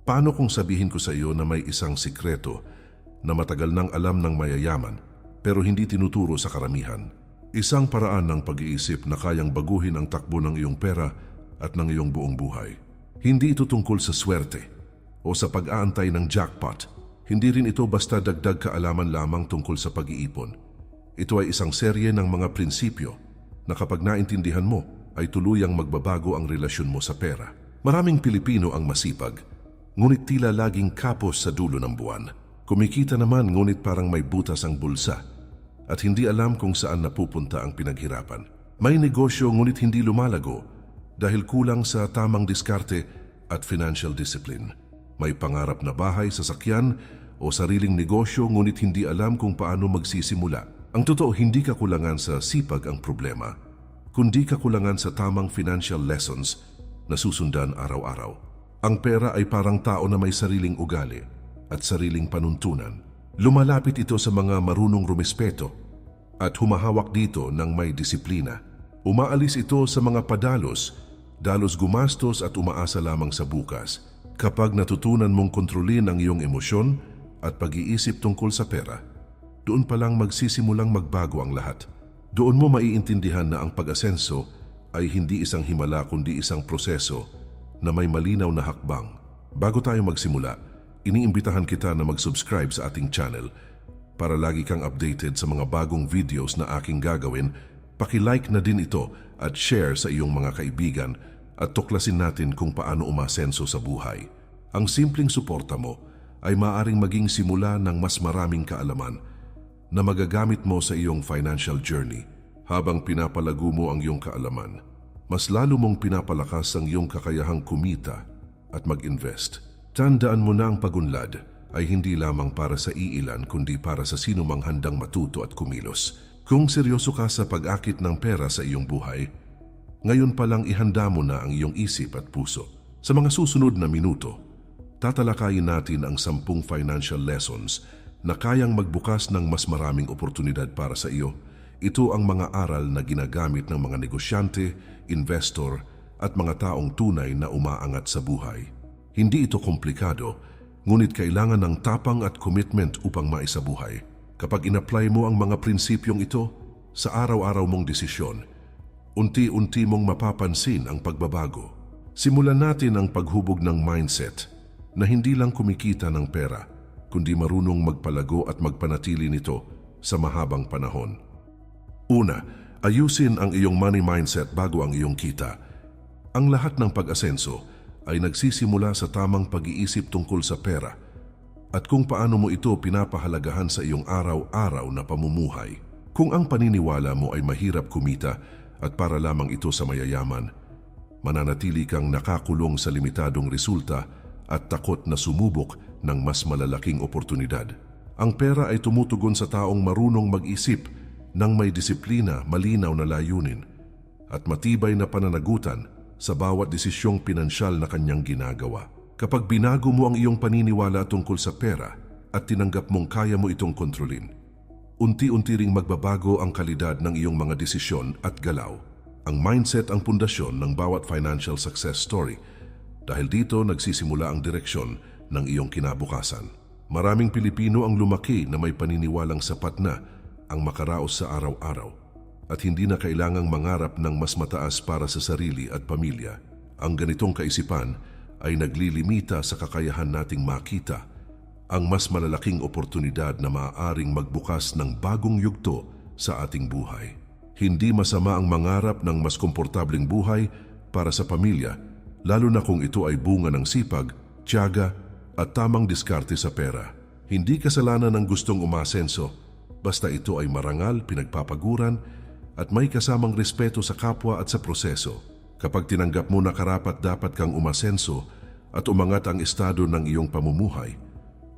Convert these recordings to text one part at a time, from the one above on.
Paano kung sabihin ko sa iyo na may isang sikreto na matagal nang alam ng mayayaman pero hindi tinuturo sa karamihan? Isang paraan ng pag-iisip na kayang baguhin ang takbo ng iyong pera at ng iyong buong buhay. Hindi ito tungkol sa swerte o sa pag-aantay ng jackpot. Hindi rin ito basta dagdag kaalaman lamang tungkol sa pag-iipon. Ito ay isang serye ng mga prinsipyo na kapag naintindihan mo ay tuluyang magbabago ang relasyon mo sa pera. Maraming Pilipino ang masipag, ngunit tila laging kapos sa dulo ng buwan. Kumikita naman ngunit parang may butas ang bulsa at hindi alam kung saan napupunta ang pinaghirapan. May negosyo ngunit hindi lumalago dahil kulang sa tamang diskarte at financial discipline. May pangarap na bahay, sasakyan o sariling negosyo ngunit hindi alam kung paano magsisimula. Ang totoo, hindi kakulangan sa sipag ang problema, kundi kakulangan sa tamang financial lessons na susundan araw-araw. Ang pera ay parang tao na may sariling ugali at sariling panuntunan. Lumalapit ito sa mga marunong rumispeto at humahawak dito ng may disiplina. Umaalis ito sa mga dalos gumastos at umaasa lamang sa bukas. Kapag natutunan mong kontrolin ang iyong emosyon at pag-iisip tungkol sa pera, doon pa lang magsisimulang magbago ang lahat. Doon mo maiintindihan na ang pag-asenso ay hindi isang himala kundi isang proseso na may malinaw na hakbang. Bago tayo magsimula, iniimbitahan kita na mag-subscribe sa ating channel para lagi kang updated sa mga bagong videos na aking gagawin. Paki-like na din ito at share sa iyong mga kaibigan at tuklasin natin kung paano umasenso sa buhay. Ang simpleng suporta mo ay maaaring maging simula ng mas maraming kaalaman na magagamit mo sa iyong financial journey. Habang pinapalago mo ang iyong kaalaman, mas lalo mong pinapalakas ang iyong kakayahang kumita at mag-invest. Tandaan mo na ang pagunlad ay hindi lamang para sa iilan kundi para sa sino mang handang matuto at kumilos. Kung seryoso ka sa pag-akit ng pera sa iyong buhay, ngayon pa lang ihanda mo na ang iyong isip at puso. Sa mga susunod na minuto, tatalakayin natin ang 10 financial lessons na kayang magbukas ng mas maraming oportunidad para sa iyo. Ito ang mga aral na ginagamit ng mga negosyante, investor at mga taong tunay na umaangat sa buhay. Hindi ito komplikado, ngunit kailangan ng tapang at commitment upang maisabuhay. Kapag in-apply mo ang mga prinsipyong ito sa araw-araw mong desisyon, unti-unti mong mapapansin ang pagbabago. Simulan natin ang paghubog ng mindset na hindi lang kumikita ng pera, kundi marunong magpalago at magpanatili nito sa mahabang panahon. Una, ayusin ang iyong money mindset bago ang iyong kita. Ang lahat ng pag-asenso ay nagsisimula sa tamang pag-iisip tungkol sa pera at kung paano mo ito pinapahalagahan sa iyong araw-araw na pamumuhay. Kung ang paniniwala mo ay mahirap kumita at para lamang ito sa mayayaman, mananatili kang nakakulong sa limitadong resulta at takot na sumubok ng mas malalaking oportunidad. Ang pera ay tumutugon sa taong marunong mag-isip ng may disiplina, malinaw na layunin at matibay na pananagutan sa bawat desisyong pinansyal na kanyang ginagawa. Kapag binago mo ang iyong paniniwala tungkol sa pera at tinanggap mong kaya mo itong kontrolin, unti-unti ring magbabago ang kalidad ng iyong mga desisyon at galaw. Ang mindset ang pundasyon ng bawat financial success story dahil dito nagsisimula ang direksyon ng iyong kinabukasan. Maraming Pilipino ang lumaki na may paniniwalang sapat na ang makaraos sa araw-araw at hindi na kailangang mangarap ng mas mataas para sa sarili at pamilya. Ang ganitong kaisipan ay naglilimita sa kakayahan nating makita ang mas malalaking oportunidad na maaaring magbukas ng bagong yugto sa ating buhay. Hindi masama ang mangarap ng mas komportableng buhay para sa pamilya, lalo na kung ito ay bunga ng sipag, tiyaga at tamang diskarte sa pera. Hindi kasalanan ng gustong umasenso, basta ito ay marangal, pinagpapaguran at may kasamang respeto sa kapwa at sa proseso. Kapag tinanggap mo na karapat-dapat kang umasenso at umangat ang estado ng iyong pamumuhay,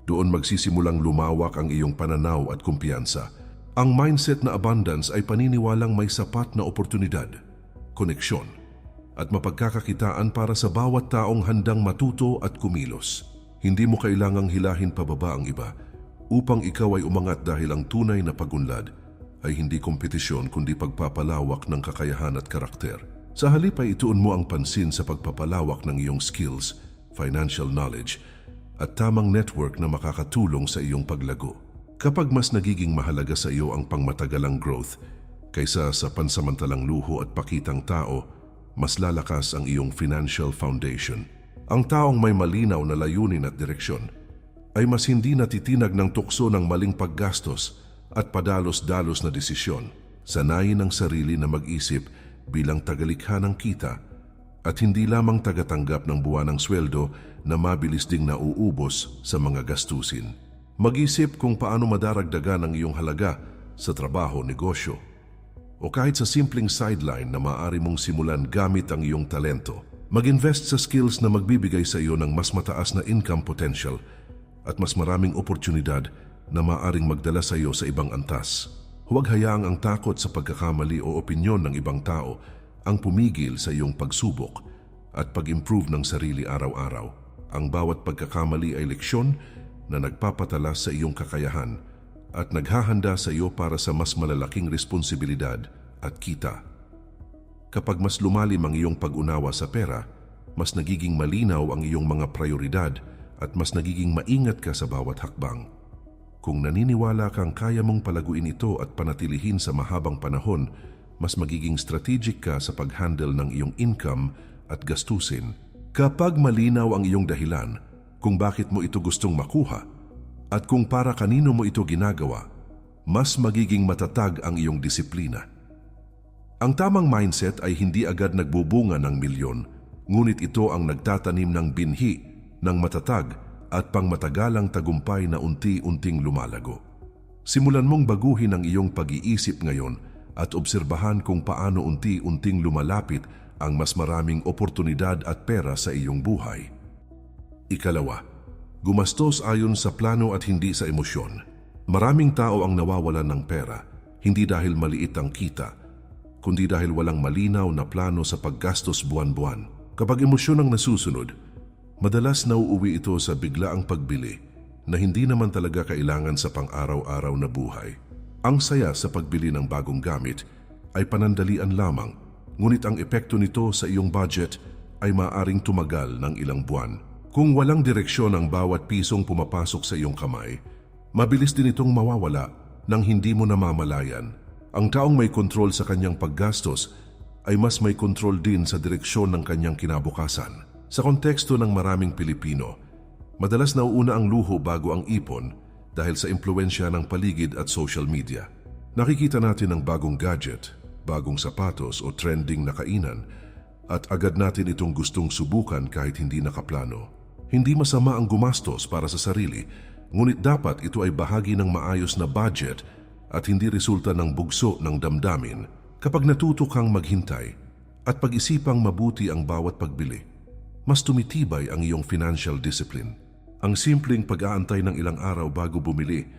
doon magsisimulang lumawak ang iyong pananaw at kumpiyansa. Ang mindset na abundance ay paniniwalang may sapat na oportunidad, koneksyon at mapagkakakitaan para sa bawat taong handang matuto at kumilos. Hindi mo kailangang hilahin pababa ang iba upang ikaw ay umangat dahil ang tunay na pagunlad ay hindi kompetisyon kundi pagpapalawak ng kakayahan at karakter. Sa halip ay ituon mo ang pansin sa pagpapalawak ng iyong skills, financial knowledge, at tamang network na makakatulong sa iyong paglago. Kapag mas nagiging mahalaga sa iyo ang pangmatagalang growth kaysa sa pansamantalang luho at pakitang tao, mas lalakas ang iyong financial foundation. Ang taong may malinaw na layunin at direksyon ay mas hindi natitinag ng tukso ng maling paggastos at padalos-dalos na desisyon. Sanayin ang sarili na mag-isip bilang tagalikha ng kita at hindi lamang tagatanggap ng buwanang sweldo na mabilis ding nauubos sa mga gastusin. Mag-isip kung paano madaragdagan ang iyong halaga sa trabaho, negosyo, o kahit sa simpleng sideline na maaari mong simulan gamit ang iyong talento. Mag-invest sa skills na magbibigay sa iyo ng mas mataas na income potential at mas maraming oportunidad na maaring magdala sa iyo sa ibang antas. Huwag hayaang ang takot sa pagkakamali o opinyon ng ibang tao ang pumigil sa iyong pagsubok at pag-improve ng sarili araw-araw. Ang bawat pagkakamali ay leksyon na nagpapatalas sa iyong kakayahan at naghahanda sa iyo para sa mas malalaking responsibilidad at kita. Kapag mas lumalim ang iyong pag-unawa sa pera, mas nagiging malinaw ang iyong mga prioridad at mas nagiging maingat ka sa bawat hakbang. Kung naniniwala kang kaya mong palaguin ito at panatilihin sa mahabang panahon, mas magiging strategic ka sa pag-handle ng iyong income at gastusin. Kapag malinaw ang iyong dahilan kung bakit mo ito gustong makuha at kung para kanino mo ito ginagawa, mas magiging matatag ang iyong disiplina. Ang tamang mindset ay hindi agad nagbubunga ng milyon, ngunit ito ang nagtatanim ng binhi ng matatag at pangmatagalang tagumpay na unti-unting lumalago. Simulan mong baguhin ang iyong pag-iisip ngayon at obserbahan kung paano unti-unting lumalapit ang mas maraming oportunidad at pera sa iyong buhay. Ikalawa, gumastos ayon sa plano at hindi sa emosyon. Maraming tao ang nawawalan ng pera, hindi dahil maliit ang kita, kundi dahil walang malinaw na plano sa paggastos buwan-buwan. Kapag emosyon ang nasusunod, madalas nauuwi ito sa biglaang pagbili na hindi naman talaga kailangan sa pang-araw-araw na buhay. Ang saya sa pagbili ng bagong gamit ay panandalian lamang, ngunit ang epekto nito sa iyong budget ay maaaring tumagal ng ilang buwan. Kung walang direksyon ang bawat pisong pumapasok sa iyong kamay, mabilis din itong mawawala nang hindi mo namamalayan. Ang taong may kontrol sa kanyang paggastos ay mas may kontrol din sa direksyon ng kanyang kinabukasan. Sa konteksto ng maraming Pilipino, madalas nauuna ang luho bago ang ipon dahil sa impluwensya ng paligid at social media. Nakikita natin ang bagong gadget, bagong sapatos o trending na kainan at agad natin itong gustong subukan kahit hindi nakaplano. Hindi masama ang gumastos para sa sarili, ngunit dapat ito ay bahagi ng maayos na budget at hindi resulta ng bugso ng damdamin. Kapag natuto kang maghintay at pag-isipang mabuti ang bawat pagbili, mas tumitibay ang iyong financial discipline. Ang simpleng pag-aantay ng ilang araw bago bumili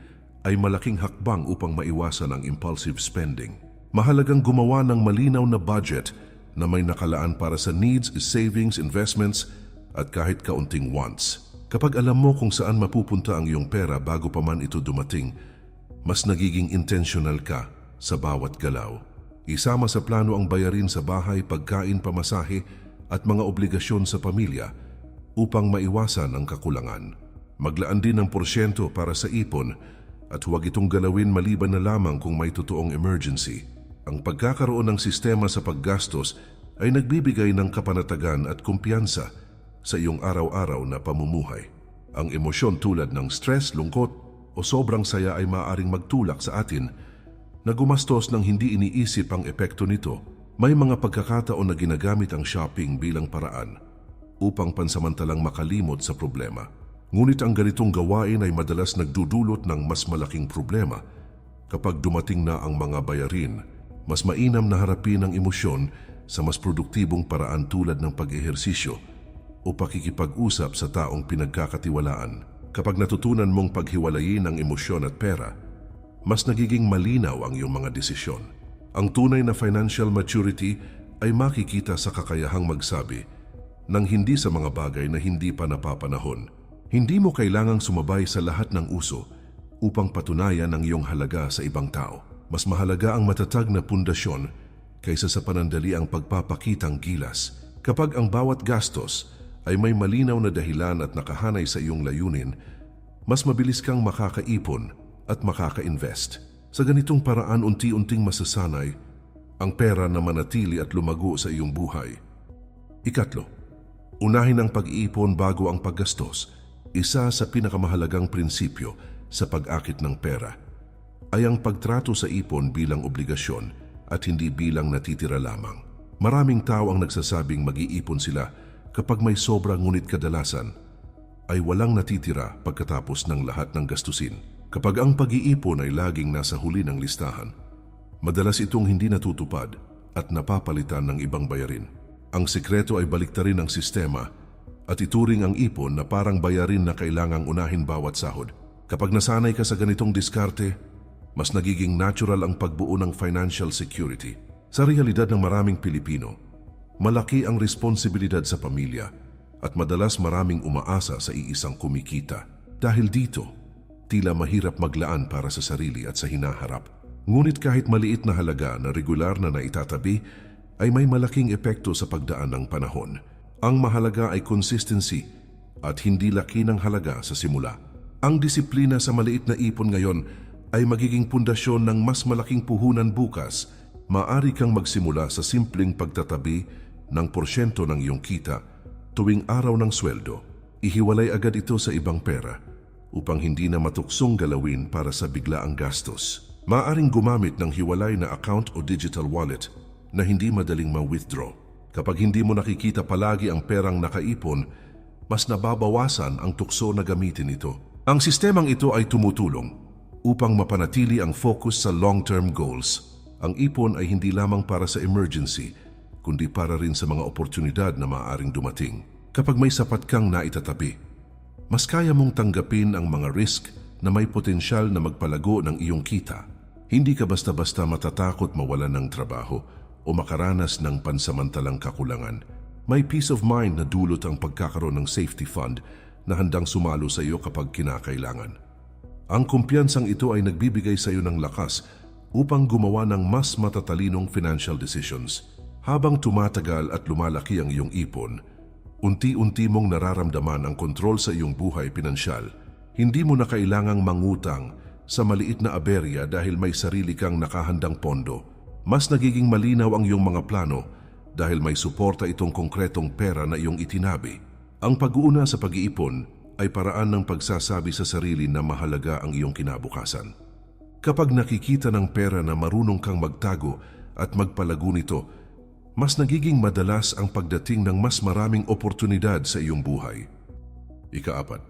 ay malaking hakbang upang maiwasan ang impulsive spending. Mahalagang gumawa ng malinaw na budget na may nakalaan para sa needs, savings, investments, at kahit kaunting wants. Kapag alam mo kung saan mapupunta ang iyong pera bago pa man ito dumating, mas nagiging intentional ka sa bawat galaw. Isama sa plano ang bayarin sa bahay, pagkain, pamasahe at mga obligasyon sa pamilya upang maiwasan ang kakulangan. Maglaan din ng porsyento para sa ipon at huwag itong galawin maliban na lamang kung may totoong emergency. Ang pagkakaroon ng sistema sa paggastos ay nagbibigay ng kapanatagan at kumpiyansa sa iyong araw-araw na pamumuhay. Ang emosyon tulad ng stress, lungkot o sobrang saya ay maaaring magtulak sa atin na gumastos nang hindi iniisip ang epekto nito. May mga pagkakataon na ginagamit ang shopping bilang paraan upang pansamantalang makalimot sa problema. Ngunit ang ganitong gawain ay madalas nagdudulot ng mas malaking problema. Kapag dumating na ang mga bayarin, mas mainam na harapin ang emosyon sa mas produktibong paraan tulad ng pag-ehersisyo o pakikipag-usap sa taong pinagkakatiwalaan. Kapag natutunan mong paghiwalayin ang emosyon at pera, mas nagiging malinaw ang iyong mga desisyon. Ang tunay na financial maturity ay makikita sa kakayahang magsabi ng hindi sa mga bagay na hindi pa napapanahon. Hindi mo kailangang sumabay sa lahat ng uso upang patunayan ang iyong halaga sa ibang tao. Mas mahalaga ang matatag na pundasyon kaysa sa panandaliang pagpapakitang gilas. Kapag ang bawat gastos ay may malinaw na dahilan at nakahanay sa iyong layunin, mas mabilis kang makakaipon at makaka-invest. Sa ganitong paraan, unti-unting masasanay ang pera na manatili at lumago sa iyong buhay. Ikatlo, unahin ang pag-iipon bago ang paggastos. Isa sa pinakamahalagang prinsipyo sa pag-akit ng pera ay ang pagtrato sa ipon bilang obligasyon at hindi bilang natitira lamang. Maraming tao ang nagsasabing mag-iipon sila kapag may sobra, ngunit kadalasan ay walang natitira pagkatapos ng lahat ng gastusin. Kapag ang pag-iipon ay laging nasa huli ng listahan, madalas itong hindi natutupad at napapalitan ng ibang bayarin. Ang sikreto ay baliktarin ang sistema at ituring ang ipon na parang bayarin na kailangang unahin bawat sahod. Kapag nasanay ka sa ganitong diskarte, mas nagiging natural ang pagbuo ng financial security. Sa realidad ng maraming Pilipino, malaki ang responsibilidad sa pamilya at madalas maraming umaasa sa iisang kumikita. Dahil dito, tila mahirap maglaan para sa sarili at sa hinaharap. Ngunit kahit maliit na halaga na regular na naitatabi, ay may malaking epekto sa pagdaan ng panahon. Ang mahalaga ay consistency at hindi laki ng halaga sa simula. Ang disiplina sa maliit na ipon ngayon ay magiging pundasyon ng mas malaking puhunan bukas. Maaari kang magsimula sa simpleng pagtatabi ng porsyento ng iyong kita tuwing araw ng sweldo. Ihiwalay agad ito sa ibang pera upang hindi na matuksong galawin para sa biglaang gastos. Maaaring gumamit ng hiwalay na account o digital wallet na hindi madaling ma-withdraw. Kapag hindi mo nakikita palagi ang perang nakaipon, mas nababawasan ang tukso na gamitin ito. Ang sistemang ito ay tumutulong upang mapanatili ang focus sa long-term goals. Ang ipon ay hindi lamang para sa emergency, kundi para rin sa mga oportunidad na maaaring dumating. Kapag may sapat kang naitatabi, mas kaya mong tanggapin ang mga risk na may potensyal na magpalago ng iyong kita. Hindi ka basta-basta matatakot mawalan ng trabaho o makaranas ng pansamantalang kakulangan. May peace of mind na dulot ang pagkakaroon ng safety fund na handang sumalo sa iyo kapag kinakailangan. Ang kumpiyansang ito ay nagbibigay sa iyo ng lakas upang gumawa ng mas matatalinong financial decisions. Habang tumatagal at lumalaki ang iyong ipon, unti-unti mong nararamdaman ang kontrol sa iyong buhay pinansyal. Hindi mo na kailangang mangutang sa maliit na aberya dahil may sarili kang nakahandang pondo. Mas nagiging malinaw ang iyong mga plano dahil may suporta itong konkretong pera na iyong itinabi. Ang pag-uuna sa pag-iipon ay paraan ng pagsasabi sa sarili na mahalaga ang iyong kinabukasan. Kapag nakikita ng pera na marunong kang magtago at magpalago nito, mas nagiging madalas ang pagdating ng mas maraming oportunidad sa iyong buhay. Ikaapat,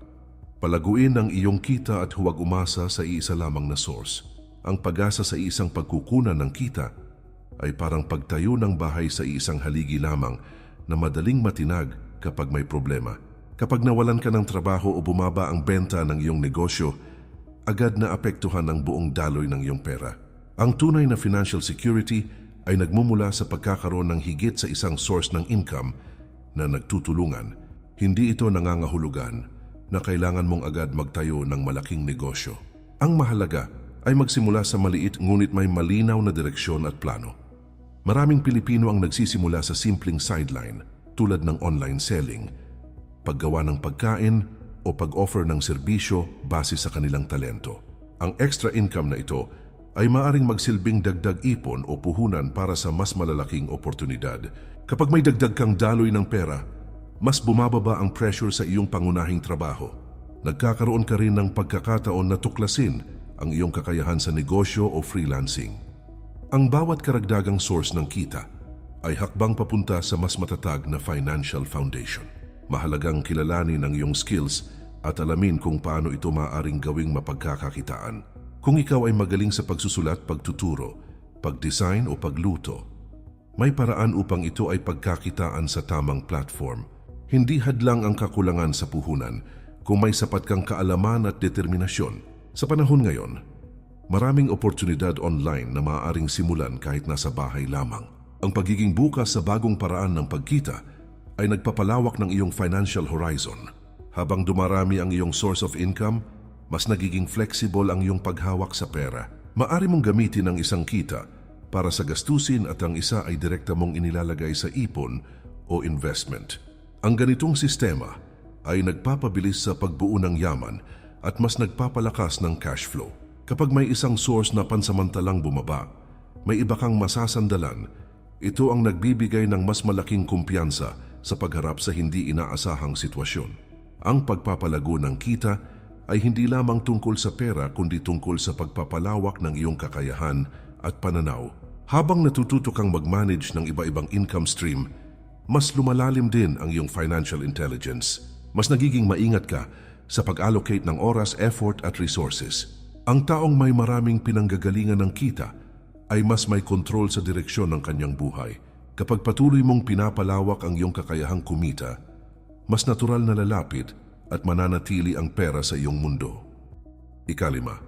palaguin ang iyong kita at huwag umasa sa iisa lamang na source. Ang pag-asa sa isang pagkukunan ng kita ay parang pagtayo ng bahay sa isang haligi lamang na madaling matinag kapag may problema. Kapag nawalan ka ng trabaho o bumaba ang benta ng iyong negosyo, agad na apektuhan ang buong daloy ng iyong pera. Ang tunay na financial security ay nagmumula sa pagkakaroon ng higit sa isang source ng income na nagtutulungan. Hindi ito nangangahulugan na kailangan mong agad magtayo ng malaking negosyo. Ang mahalaga ay magsimula sa maliit ngunit may malinaw na direksyon at plano. Maraming Pilipino ang nagsisimula sa simpleng sideline tulad ng online selling, paggawa ng pagkain o pag-offer ng serbisyo base sa kanilang talento. Ang extra income na ito ay maaaring magsilbing dagdag ipon o puhunan para sa mas malalaking oportunidad. Kapag may dagdag kang daloy ng pera, mas bumababa ang pressure sa iyong pangunahing trabaho. Nagkakaroon ka rin ng pagkakataon na tuklasin ang iyong kakayahan sa negosyo o freelancing. Ang bawat karagdagang source ng kita ay hakbang papunta sa mas matatag na financial foundation. Mahalagang kilalanin ang iyong skills at alamin kung paano ito maaaring gawing mapagkakakitaan. Kung ikaw ay magaling sa pagsusulat, pagtuturo, pag-design o pagluto, may paraan upang ito ay pagkakitaan sa tamang platform. Hindi hadlang ang kakulangan sa puhunan kung may sapat kang kaalaman at determinasyon. Sa panahon ngayon, maraming oportunidad online na maaaring simulan kahit nasa bahay lamang. Ang pagiging bukas sa bagong paraan ng pagkita ay nagpapalawak ng iyong financial horizon. Habang dumarami ang iyong source of income, mas nagiging flexible ang iyong paghawak sa pera. Maaari mong gamitin ang isang kita para sa gastusin at ang isa ay direkta mong inilalagay sa ipon o investment. Ang ganitong sistema ay nagpapabilis sa pagbuo ng yaman at mas nagpapalakas ng cash flow. Kapag may isang source na pansamantalang bumaba, may iba kang masasandalan. Ito ang nagbibigay ng mas malaking kumpiyansa sa pagharap sa hindi inaasahang sitwasyon. Ang pagpapalago ng kita ay hindi lamang tungkol sa pera kundi tungkol sa pagpapalawak ng iyong kakayahan at pananaw. Habang natututo kang mag-manage ng iba-ibang income stream, mas lumalalim din ang iyong financial intelligence. Mas nagiging maingat ka sa pag-allocate ng oras, effort at resources. Ang taong may maraming pinanggagalingan ng kita ay mas may kontrol sa direksyon ng kanyang buhay. Kapag patuloy mong pinapalawak ang iyong kakayahang kumita, mas natural na lalapit at mananatili ang pera sa iyong mundo. Ikalima,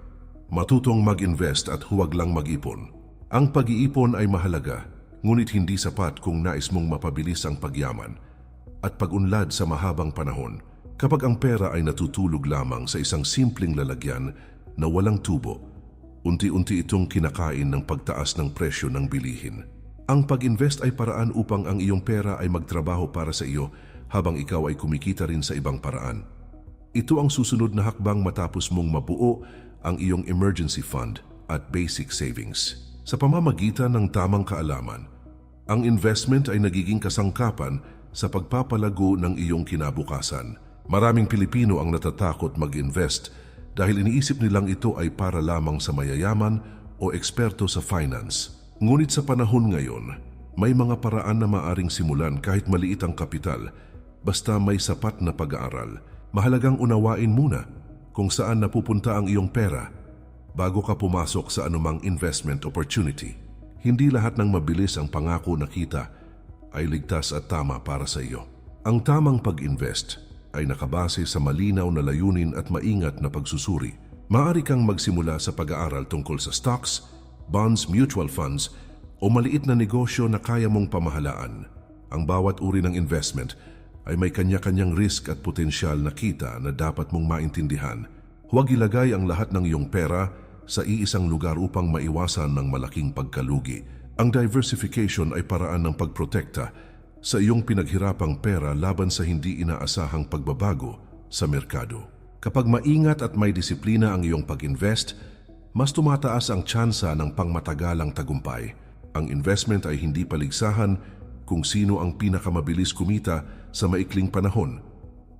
matutong mag-invest at huwag lang mag-ipon. Ang pag-iipon ay mahalaga, ngunit hindi sapat kung nais mong mapabilis ang pagyaman at pag-unlad sa mahabang panahon. Kapag ang pera ay natutulog lamang sa isang simpleng lalagyan na walang tubo, unti-unti itong kinakain ng pagtaas ng presyo ng bilihin. Ang pag-invest ay paraan upang ang iyong pera ay magtrabaho para sa iyo habang ikaw ay kumikita rin sa ibang paraan. Ito ang susunod na hakbang matapos mong mabuo ang iyong emergency fund at basic savings. Sa pamamagitan ng tamang kaalaman, ang investment ay nagiging kasangkapan sa pagpapalago ng iyong kinabukasan. Maraming Pilipino ang natatakot mag-invest dahil iniisip nilang ito ay para lamang sa mayayaman o eksperto sa finance. Ngunit sa panahon ngayon, may mga paraan na maaring simulan kahit maliit ang kapital, basta may sapat na pag-aaral. Mahalagang unawain muna kung saan napupunta ang iyong pera bago ka pumasok sa anumang investment opportunity. Hindi lahat ng mabilis ang pangako na kita ay ligtas at tama para sa iyo. Ang tamang pag-invest ay nakabase sa malinaw na layunin at maingat na pagsusuri. Maaari kang magsimula sa pag-aaral tungkol sa stocks, bonds, mutual funds o maliit na negosyo na kaya mong pamahalaan. Ang bawat uri ng investment ay may kanya-kanyang risk at potensyal na kita na dapat mong maintindihan. Huwag ilagay ang lahat ng iyong pera sa iisang lugar upang maiwasan ng malaking pagkalugi. Ang diversification ay paraan ng pagprotekta sa iyong pinaghirapang pera laban sa hindi inaasahang pagbabago sa merkado. Kapag maingat at may disiplina ang iyong pag-invest, mas tumataas ang tsansa ng pangmatagalang tagumpay. Ang investment ay hindi paligsahan kung sino ang pinakamabilis kumita sa maikling panahon.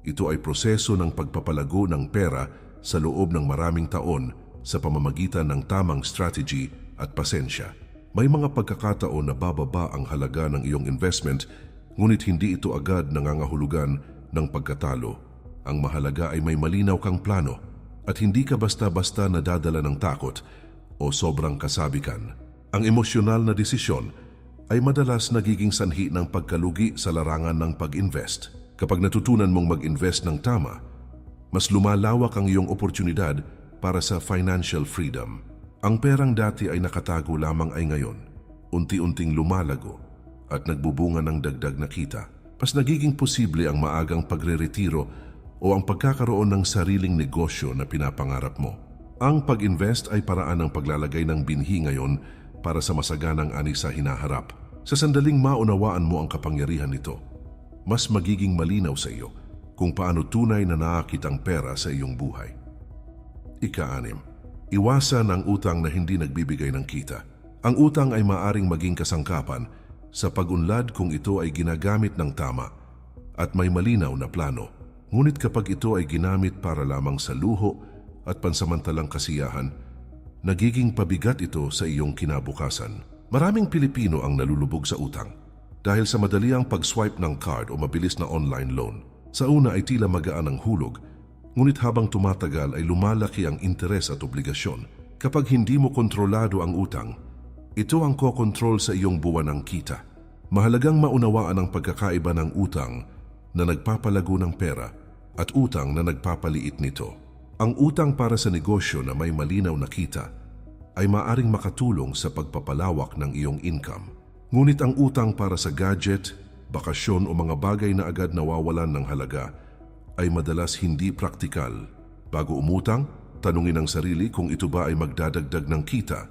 Ito ay proseso ng pagpapalago ng pera sa loob ng maraming taon sa pamamagitan ng tamang strategy at pasensya. May mga pagkakataon na bababa ang halaga ng iyong investment, ngunit hindi ito agad nangangahulugan ng pagkatalo. Ang mahalaga ay may malinaw kang plano at hindi ka basta-basta nadadala ng takot o sobrang kasabikan. Ang emosyonal na desisyon ay madalas nagiging sanhi ng pagkalugi sa larangan ng pag-invest. Kapag natutunan mong mag-invest ng tama, mas lumalawak ang iyong oportunidad para sa financial freedom. Ang perang dati ay nakatago lamang ay ngayon, unti-unting lumalago at nagbubunga ng dagdag na kita. Mas nagiging posible ang maagang pagre-retiro o ang pagkakaroon ng sariling negosyo na pinapangarap mo. Ang pag-invest ay paraan ng paglalagay ng binhi ngayon para sa masaganang ani sa hinaharap. Sa sandaling maunawaan mo ang kapangyarihan nito, mas magiging malinaw sa iyo kung paano tunay na naakit ang pera sa iyong buhay. Ika-6, iwasan ang utang na hindi nagbibigay ng kita. Ang utang ay maaring maging kasangkapan sa pag-unlad kung ito ay ginagamit ng tama at may malinaw na plano. Ngunit kapag ito ay ginamit para lamang sa luho at pansamantalang kasiyahan, nagiging pabigat ito sa iyong kinabukasan. Maraming Pilipino ang nalulubog sa utang dahil sa madaliang pag-swipe ng card o mabilis na online loan. Sa una ay tila magaan ang hulog, ngunit habang tumatagal ay lumalaki ang interes at obligasyon. Kapag hindi mo kontrolado ang utang, ito ang kokontrol sa iyong buwan ng kita. Mahalagang maunawaan ang pagkakaiba ng utang na nagpapalago ng pera at utang na nagpapaliit nito. Ang utang para sa negosyo na may malinaw na kita ay maaring makatulong sa pagpapalawak ng iyong income. Ngunit ang utang para sa gadget, bakasyon o mga bagay na agad nawawalan ng halaga ay madalas hindi praktikal. Bago umutang, tanungin ang sarili kung ito ba ay magdadagdag ng kita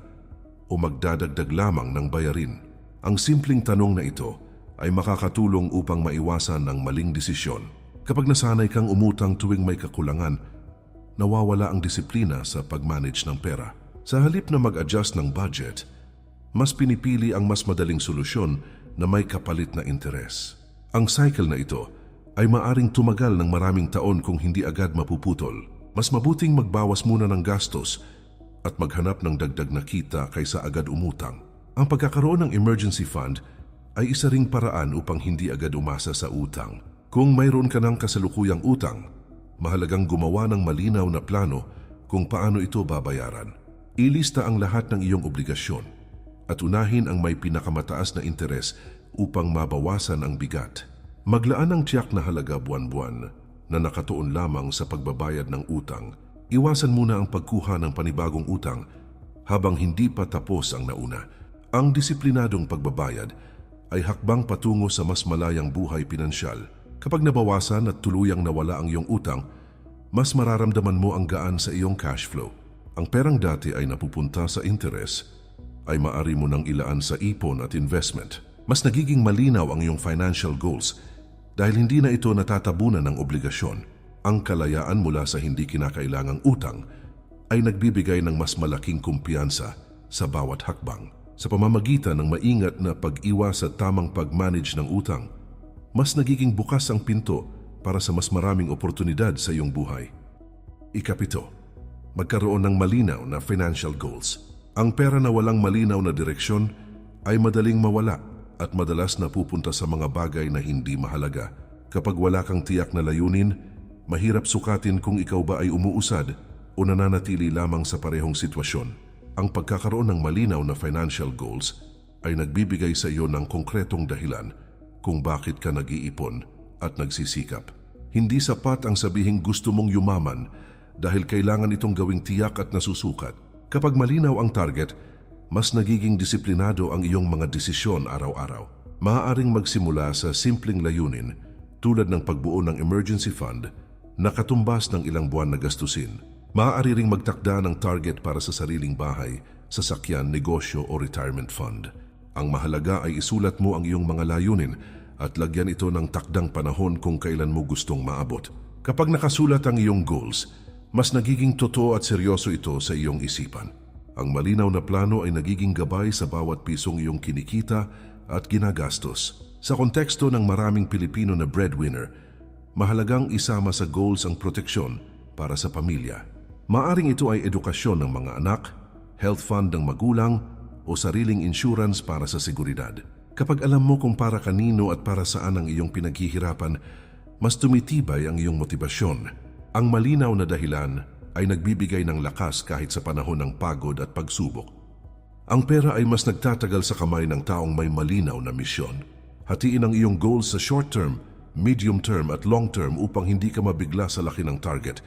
o magdadagdag lamang ng bayarin. Ang simpleng tanong na ito ay makakatulong upang maiwasan ng maling desisyon. Kapag nasanay kang umutang tuwing may kakulangan, nawawala ang disiplina sa pag-manage ng pera. Sa halip na mag-adjust ng budget, mas pinipili ang mas madaling solusyon na may kapalit na interes. Ang cycle na ito ay maaring tumagal ng maraming taon kung hindi agad mapuputol. Mas mabuting magbawas muna ng gastos at maghanap ng dagdag na kita kaysa agad umutang. Ang pagkakaroon ng emergency fund ay isa ring paraan upang hindi agad umasa sa utang. Kung mayroon ka ng kasalukuyang utang, mahalagang gumawa ng malinaw na plano kung paano ito babayaran. Ilista ang lahat ng iyong obligasyon at unahin ang may pinakamataas na interes upang mabawasan ang bigat. Maglaan ng tiyak na halaga buwan-buwan na nakatuon lamang sa pagbabayad ng utang. Iwasan muna ang pagkuha ng panibagong utang habang hindi pa tapos ang nauna. Ang disiplinadong pagbabayad ay hakbang patungo sa mas malayang buhay pinansyal. Kapag nabawasan at tuluyang nawala ang iyong utang, mas mararamdaman mo ang gaan sa iyong cash flow. Ang perang dati ay napupunta sa interes, ay maari mo nang ilaan sa ipon at investment. Mas nagiging malinaw ang iyong financial goals dahil hindi na ito natatabunan ng obligasyon. Ang kalayaan mula sa hindi kinakailangang utang ay nagbibigay ng mas malaking kumpiyansa sa bawat hakbang. Sa pamamagitan ng maingat na pag-iwas at tamang pag-manage ng utang, mas nagiging bukas ang pinto para sa mas maraming oportunidad sa iyong buhay. Ikapito, magkaroon ng malinaw na financial goals. Ang pera na walang malinaw na direksyon ay madaling mawala at madalas napupunta sa mga bagay na hindi mahalaga. Kapag wala kang tiyak na layunin, mahirap sukatin kung ikaw ba ay umuusad o nananatili lamang sa parehong sitwasyon. Ang pagkakaroon ng malinaw na financial goals ay nagbibigay sa iyo ng konkretong dahilan kung bakit ka nag-iipon at nagsisikap. Hindi sapat ang sabihing gusto mong yumaman dahil kailangan itong gawing tiyak at nasusukat. Kapag malinaw ang target, mas nagiging disiplinado ang iyong mga desisyon araw-araw. Maaaring magsimula sa simpleng layunin tulad ng pagbuo ng emergency fund na katumbas ng ilang buwan na gastusin. Maaari ring magtakda ng target para sa sariling bahay, sasakyan, negosyo o retirement fund. Ang mahalaga ay isulat mo ang iyong mga layunin at lagyan ito ng takdang panahon kung kailan mo gustong maabot. Kapag nakasulat ang iyong goals, mas nagiging totoo at seryoso ito sa iyong isipan. Ang malinaw na plano ay nagiging gabay sa bawat pisong iyong kinikita at ginagastos. Sa konteksto ng maraming Pilipino na breadwinner, mahalagang isama sa goals ang proteksyon para sa pamilya. Maaring ito ay edukasyon ng mga anak, health fund ng magulang, o sariling insurance para sa seguridad. Kapag alam mo kung para kanino at para saan ang iyong pinaghihirapan, mas tumitibay ang iyong motibasyon. Ang malinaw na dahilan ay nagbibigay ng lakas kahit sa panahon ng pagod at pagsubok. Ang pera ay mas nagtatagal sa kamay ng taong may malinaw na misyon. Hatiin ang iyong goals sa short term, medium term at long term upang hindi ka mabigla sa laki ng target.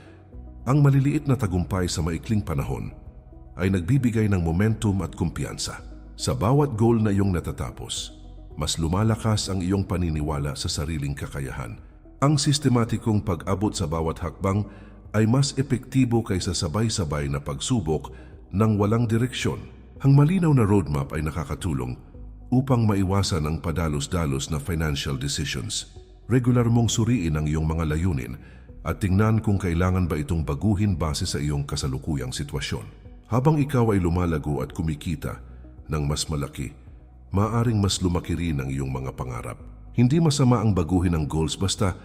Ang maliliit na tagumpay sa maikling panahon ay nagbibigay ng momentum at kumpiyansa. Sa bawat goal na iyong natatapos, mas lumalakas ang iyong paniniwala sa sariling kakayahan. Ang sistematikong pag-abot sa bawat hakbang ay mas epektibo kaysa sabay-sabay na pagsubok ng walang direksyon. Ang malinaw na roadmap ay nakakatulong upang maiwasan ang padalos-dalos na financial decisions. Regular mong suriin ang iyong mga layunin at tingnan kung kailangan ba itong baguhin base sa iyong kasalukuyang sitwasyon. Habang ikaw ay lumalago at kumikita ng mas malaki, maaaring mas lumaki rin ang iyong mga pangarap. Hindi masama ang baguhin ang goals basta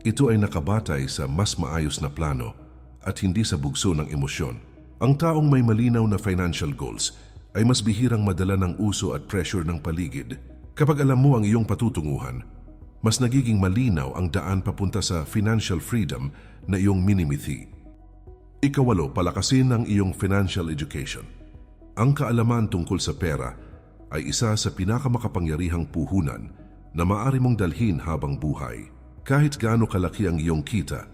ito ay nakabatay sa mas maayos na plano at hindi sa bugso ng emosyon. Ang taong may malinaw na financial goals ay mas bihirang madala ng uso at pressure ng paligid. Kapag alam mo ang iyong patutunguhan, mas nagiging malinaw ang daan papunta sa financial freedom na iyong minimithi. Ikawalo, palakasin ang iyong financial education. Ang kaalaman tungkol sa pera ay isa sa pinakamakapangyarihang puhunan na maaari mong dalhin habang buhay. Kahit gaano kalaki ang iyong kita,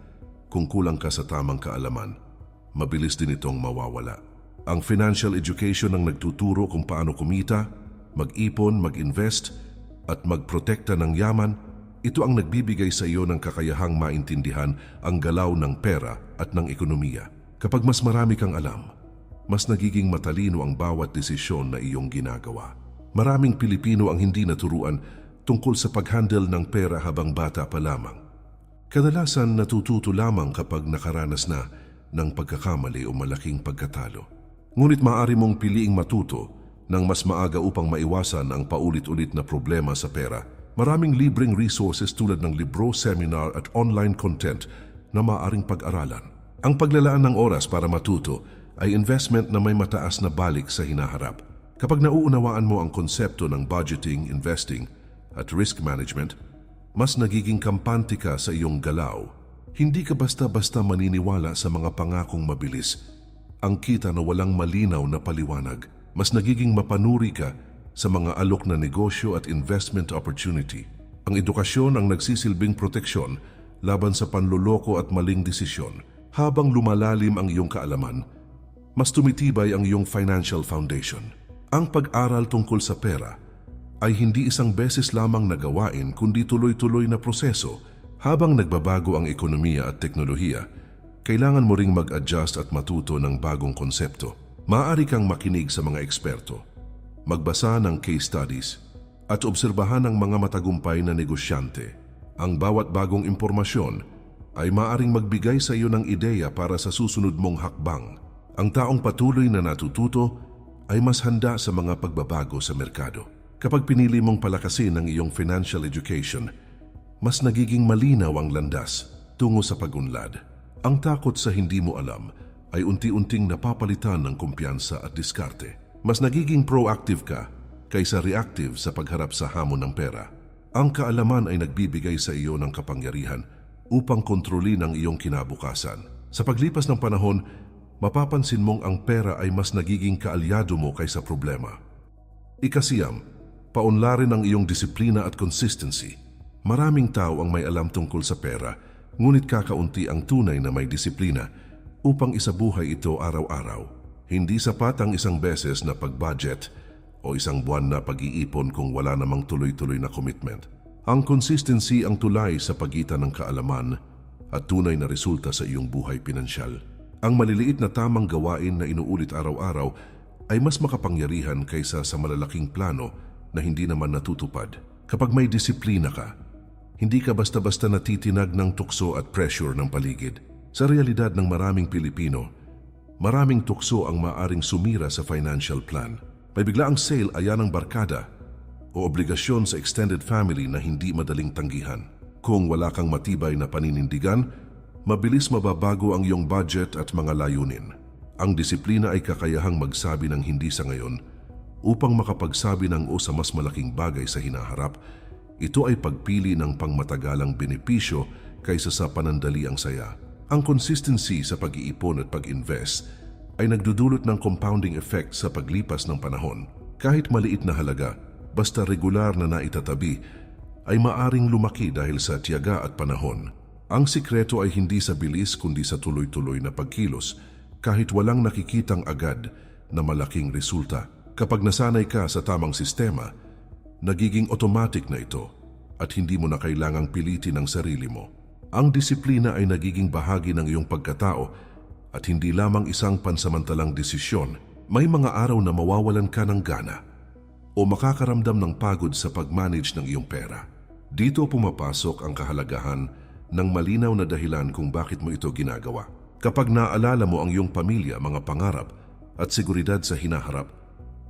kung kulang ka sa tamang kaalaman, mabilis din itong mawawala. Ang financial education ang nagtuturo kung paano kumita, mag-ipon, mag-invest, at magprotekta ng yaman. Ito ang nagbibigay sa iyo ng kakayahang maintindihan ang galaw ng pera at ng ekonomiya. Kapag mas marami kang alam, mas nagiging matalino ang bawat desisyon na iyong ginagawa. Maraming Pilipino ang hindi naturuan tungkol sa paghandle ng pera habang bata pa lamang. Kadalasan natututo lamang kapag nakaranas na ng pagkakamali o malaking pagkatalo. Ngunit maaari mong piliing matuto ng mas maaga upang maiwasan ang paulit-ulit na problema sa pera. Maraming libreng resources tulad ng libro, seminar at online content na maaaring pag-aralan. Ang paglalaan ng oras para matuto ay investment na may mataas na balik sa hinaharap. Kapag nauunawaan mo ang konsepto ng budgeting, investing at risk management, mas nagiging kampante ka sa iyong galaw. Hindi ka basta-basta maniniwala sa mga pangakong mabilis. Ang kita na walang malinaw na paliwanag, mas nagiging mapanuri ka sa mga alok na negosyo at investment opportunity. Ang edukasyon ang nagsisilbing proteksyon laban sa panloloko at maling desisyon. Habang lumalalim ang iyong kaalaman, mas tumitibay ang iyong financial foundation. Ang pag-aral tungkol sa pera ay hindi isang beses lamang na gawain kundi tuloy-tuloy na proseso. Habang nagbabago ang ekonomiya at teknolohiya, kailangan mo ring mag-adjust at matuto ng bagong konsepto. Maaari kang makinig sa mga eksperto, magbasa ng case studies, at obserbahan ang mga matagumpay na negosyante. Ang bawat bagong impormasyon ay maaaring magbigay sa iyo ng ideya para sa susunod mong hakbang. Ang taong patuloy na natututo ay mas handa sa mga pagbabago sa merkado. Kapag pinili mong palakasin ang iyong financial education, mas nagiging malinaw ang landas tungo sa pag-unlad. Ang takot sa hindi mo alam ay unti-unting napapalitan ng kumpiyansa at diskarte. Mas nagiging proactive ka kaysa reactive sa pagharap sa hamon ng pera. Ang kaalaman ay nagbibigay sa iyo ng kapangyarihan upang kontrolin ang iyong kinabukasan. Sa paglipas ng panahon, mapapansin mong ang pera ay mas nagiging kaalyado mo kaysa problema. Ikasiyam, paunlarin ang iyong disiplina at consistency. Maraming tao ang may alam tungkol sa pera, ngunit kakaunti ang tunay na may disiplina upang isabuhay ito araw-araw. Hindi sapat ang isang beses na pag-budget o isang buwan na pag-iipon kung wala namang tuloy-tuloy na commitment. Ang consistency ang tulay sa pagitan ng kaalaman at tunay na resulta sa iyong buhay pinansyal. Ang maliliit na tamang gawain na inuulit araw-araw ay mas makapangyarihan kaysa sa malalaking plano na hindi naman natutupad. Kapag may disiplina ka, hindi ka basta-basta natitinag ng tukso at pressure ng paligid. Sa realidad ng maraming Pilipino, maraming tukso ang maaring sumira sa financial plan. May biglaang sale ayan ng barkada o obligasyon sa extended family na hindi madaling tanggihan. Kung wala kang matibay na paninindigan, mabilis mababago ang iyong budget at mga layunin. Ang disiplina ay kakayahang magsabi ng hindi sa ngayon upang makapagsabi ng o sa mas malaking bagay sa hinaharap. Ito ay pagpili ng pangmatagalang benepisyo kaysa sa panandaliang saya. Ang consistency sa pag-iipon at pag-invest ay nagdudulot ng compounding effect sa paglipas ng panahon. Kahit maliit na halaga, basta regular na naitatabi, ay maaring lumaki dahil sa tiyaga at panahon. Ang sikreto ay hindi sa bilis kundi sa tuloy-tuloy na pagkilos, kahit walang nakikitang agad na malaking resulta. Kapag nasanay ka sa tamang sistema, nagiging automatic na ito at hindi mo na kailangang pilitin ang sarili mo. Ang disiplina ay nagiging bahagi ng iyong pagkatao at hindi lamang isang pansamantalang desisyon. May mga araw na mawawalan ka ng gana o makakaramdam ng pagod sa pag-manage ng iyong pera. Dito pumapasok ang kahalagahan ng malinaw na dahilan kung bakit mo ito ginagawa. Kapag naalala mo ang iyong pamilya, mga pangarap at seguridad sa hinaharap,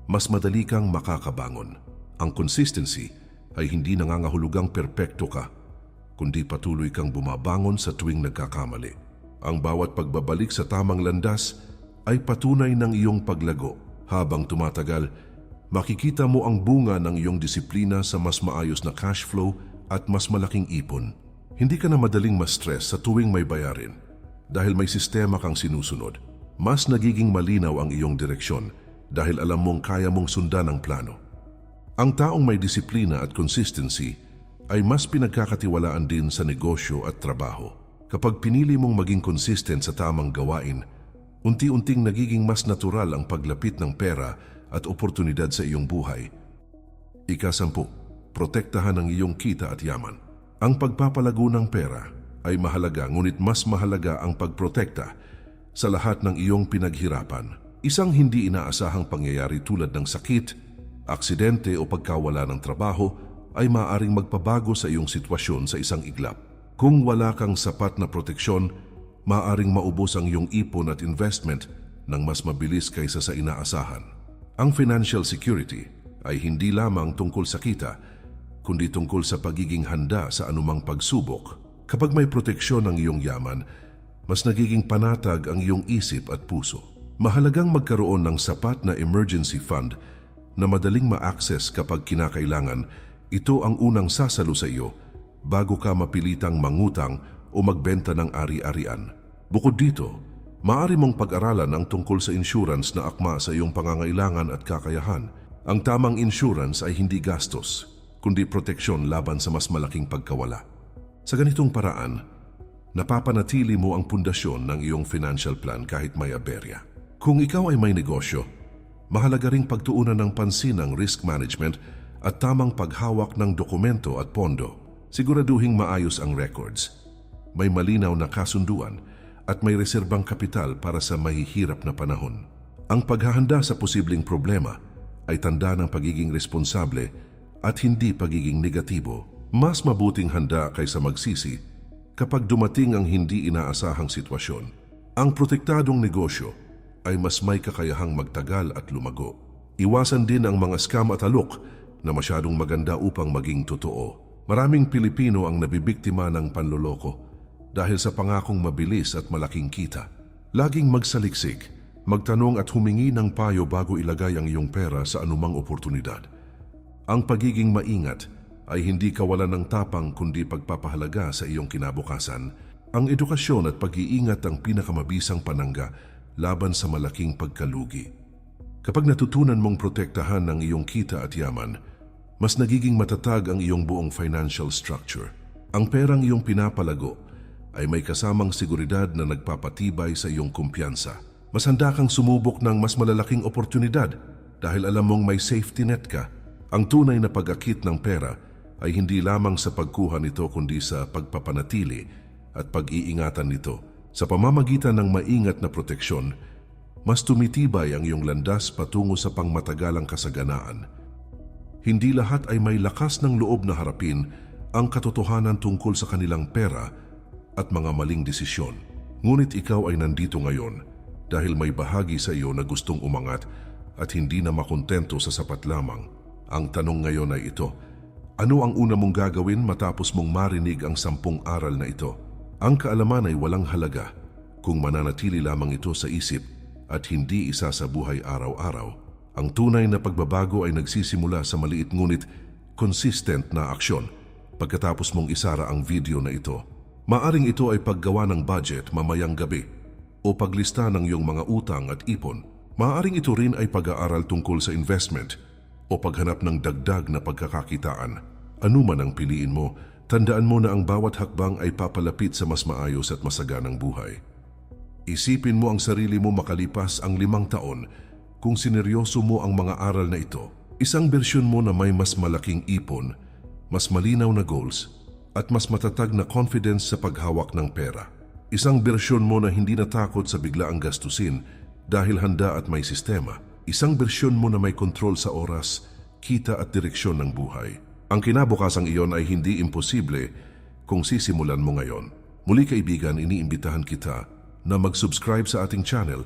mas madali kang makakabangon. Ang consistency ay hindi nangangahulugang perpekto ka, kundi patuloy kang bumabangon sa tuwing nagkakamali. Ang bawat pagbabalik sa tamang landas ay patunay ng iyong paglago. Habang tumatagal, makikita mo ang bunga ng iyong disiplina sa mas maayos na cash flow at mas malaking ipon. Hindi ka na madaling ma-stress sa tuwing may bayarin dahil may sistema kang sinusunod. Mas nagiging malinaw ang iyong direksyon dahil alam mong kaya mong sundan ang plano. Ang taong may disiplina at consistency ay mas pinagkakatiwalaan din sa negosyo at trabaho. Kapag pinili mong maging consistent sa tamang gawain, unti-unting nagiging mas natural ang paglapit ng pera at oportunidad sa iyong buhay. Ika-10, protektahan ang iyong kita at yaman. Ang pagpapalago ng pera ay mahalaga, ngunit mas mahalaga ang pagprotekta sa lahat ng iyong pinaghirapan. Isang hindi inaasahang pangyayari tulad ng sakit, aksidente o pagkawala ng trabaho ay maaaring magpabago sa iyong sitwasyon sa isang iglap. Kung wala kang sapat na proteksyon, maaaring maubos ang iyong ipon at investment ng mas mabilis kaysa sa inaasahan. Ang financial security ay hindi lamang tungkol sa kita, kundi tungkol sa pagiging handa sa anumang pagsubok. Kapag may proteksyon ang iyong yaman, mas nagiging panatag ang iyong isip at puso. Mahalagang magkaroon ng sapat na emergency fund na madaling ma-access kapag kinakailangan. Ito ang unang sasalo sa iyo bago ka mapilitang mangutang o magbenta ng ari-arian. Bukod dito, maaari mong pag-aralan ang tungkol sa insurance na akma sa iyong pangangailangan at kakayahan. Ang tamang insurance ay hindi gastos, kundi proteksyon laban sa mas malaking pagkawala. Sa ganitong paraan, napapanatili mo ang pundasyon ng iyong financial plan kahit may aberya. Kung ikaw ay may negosyo, mahalaga ring pagtuunan ng pansin ang risk management at tamang paghawak ng dokumento at pondo. Siguraduhing maayos ang records, may malinaw na kasunduan at may reserbang kapital para sa mahihirap na panahon. Ang paghahanda sa posibleng problema ay tanda ng pagiging responsable at hindi pagiging negatibo. Mas mabuting handa kaysa magsisi kapag dumating ang hindi inaasahang sitwasyon. Ang protektadong negosyo ay mas may kakayahang magtagal at lumago. Iwasan din ang mga scam at alok na masyadong maganda upang maging totoo. Maraming Pilipino ang nabibiktima ng panloloko dahil sa pangakong mabilis at malaking kita. Laging magsaliksik, magtanong at humingi ng payo bago ilagay ang iyong pera sa anumang oportunidad. Ang pagiging maingat ay hindi kawalan ng tapang kundi pagpapahalaga sa iyong kinabukasan. Ang edukasyon at pag-iingat ang pinakamabisang panangga laban sa malaking pagkalugi. Kapag natutunan mong protektahan ang iyong kita at yaman, mas nagiging matatag ang iyong buong financial structure. Ang perang iyong pinapalago ay may kasamang seguridad na nagpapatibay sa iyong kumpiyansa. Mas handa kang sumubok ng mas malalaking oportunidad dahil alam mong may safety net ka. Ang tunay na pag-akit ng pera ay hindi lamang sa pagkuha nito kundi sa pagpapanatili at pag-iingatan nito. Sa pamamagitan ng maingat na proteksyon, mas tumitibay ang iyong landas patungo sa pangmatagalang kasaganaan. Hindi lahat ay may lakas ng loob na harapin ang katotohanan tungkol sa kanilang pera at mga maling desisyon. Ngunit ikaw ay nandito ngayon dahil may bahagi sa iyo na gustong umangat at hindi na makontento sa sapat lamang. Ang tanong ngayon ay ito: ano ang una mong gagawin matapos mong marinig ang 10 aral na ito? Ang kaalaman ay walang halaga kung mananatili lamang ito sa isip at hindi isa sa buhay araw-araw. Ang tunay na pagbabago ay nagsisimula sa maliit ngunit consistent na aksyon. Pagkatapos mong isara ang video na ito, maaring ito ay paggawa ng budget mamayang gabi o paglista ng iyong mga utang at ipon. Maaring ito rin ay pag-aaral tungkol sa investment o paghanap ng dagdag na pagkakakitaan. Ano man ang piliin mo, tandaan mo na ang bawat hakbang ay papalapit sa mas maayos at masaganang buhay. Isipin mo ang sarili mo makalipas ang 5 taon kung sineryoso mo ang mga aral na ito. Isang bersyon mo na may mas malaking ipon, mas malinaw na goals, at mas matatag na confidence sa paghawak ng pera. Isang bersyon mo na hindi natakot sa biglaang gastusin dahil handa at may sistema. Isang bersyon mo na may kontrol sa oras, kita at direksyon ng buhay. Ang kinabukasang iyon ay hindi imposible kung sisimulan mo ngayon. Muli kaibigan, iniimbitahan kita na mag-subscribe sa ating channel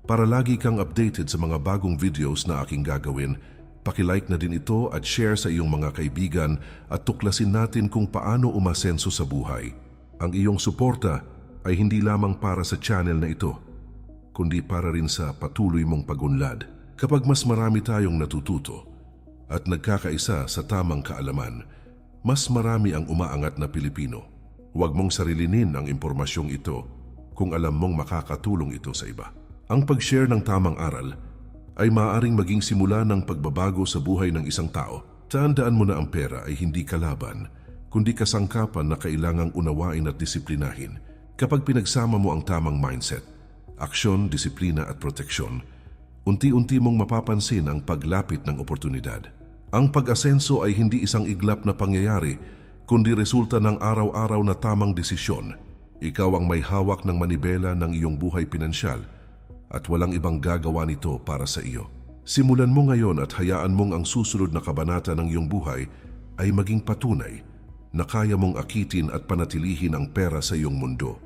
para lagi kang updated sa mga bagong videos na aking gagawin. Paki-like na din ito at share sa iyong mga kaibigan at tuklasin natin kung paano umasenso sa buhay. Ang iyong suporta ay hindi lamang para sa channel na ito, kundi para rin sa patuloy mong pagunlad. Kapag mas marami tayong natututo at nagkakaisa sa tamang kaalaman, mas marami ang umaangat na Pilipino. Huwag mong sarilinin ang impormasyong ito kung alam mong makakatulong ito sa iba. Ang pag-share ng tamang aral ay maaaring maging simula ng pagbabago sa buhay ng isang tao. Tandaan mo na ang pera ay hindi kalaban, kundi kasangkapan na kailangang unawain at disiplinahin. Kapag pinagsama mo ang tamang mindset, aksyon, disiplina at proteksyon, unti-unti mong mapapansin ang paglapit ng oportunidad. Ang pag-asenso ay hindi isang iglap na pangyayari, kundi resulta ng araw-araw na tamang desisyon. Ikaw ang may hawak ng manibela ng iyong buhay pinansyal at walang ibang gagawa nito para sa iyo. Simulan mo ngayon at hayaan mong ang susunod na kabanata ng iyong buhay ay maging patunay na kaya mong akitin at panatilihin ang pera sa iyong mundo.